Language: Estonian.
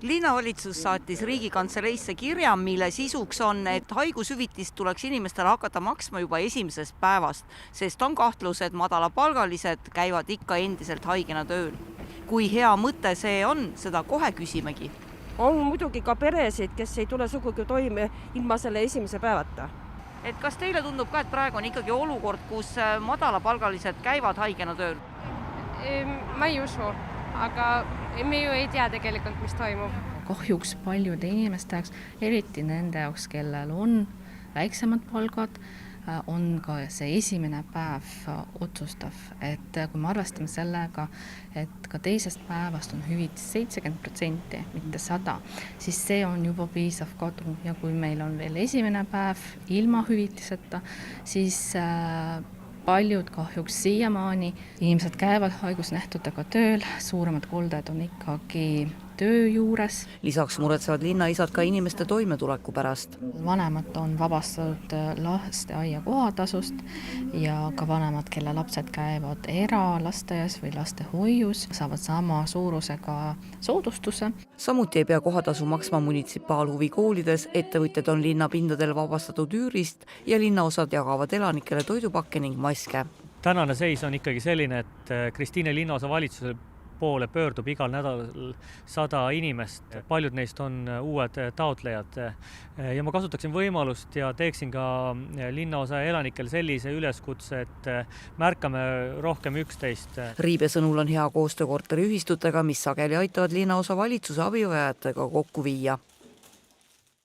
Linnavalitsus saatis Riigikantseleisse kirja, mille sisuks on, et haigushüvitist tuleks inimestele hakata maksma juba esimesest päevast, sest on kahtlus, et madalapalgalised käivad ikka endiselt haigena tööl. Kui hea mõte see on, seda kohe küsimegi. On muidugi ka peresid, kes ei tule sugugi toime ilma selle esimese päevata. Et kas teile tundub ka, et praegu on ikkagi olukord, kus madalapalgalised käivad haigena tööl? Ma ei usu, aga me ju ei tea tegelikult, mis toimub. Kahjuks paljude inimeste jaoks, eriti nende jaoks, kellel on väiksemad palgad, on ka see esimene päev otsustav. Et kui me arvestame sellega, et ka teisest päevast on hüvitis 70%, mitte 100%, siis see on juba piisav kadu. Ja kui meil on veel esimene päev ilma hüvitiseta, siis paljud kahjuks siiamaani inimesed käivad haigusnähtudega tööl, suuremad kolded on ikkagi töö juures. Lisaks muretsevad linnaisad ka inimeste toimetuleku pärast. Vanemad on vabastatud lasteaia kohatasust ja ka vanemad, kelle lapsed käivad eralasteaias või lastehoius, saavad sama suurusega soodustuse. Samuti ei pea kohatasu maksma munitsipaalhuvikoolides, ettevõtjad on linnapindadel vabastatud üürist ja linnaosad jagavad elanikele toidupakke ning maske. Tänane seis on ikkagi selline, et Kristiine linnaosa valitsuse poole pöördub igal nädalal 100 inimest. Paljud neist on uued taotlejad. Ja ma kasutaksin võimalust ja teeksin ka linnaosa elanikel sellise üleskutse, et märkame rohkem üksteist. Riibe sõnul on hea koostöö korteriühistutega, mis sageli aitavad linnaosa valitsuse abivajajatega kokku viia.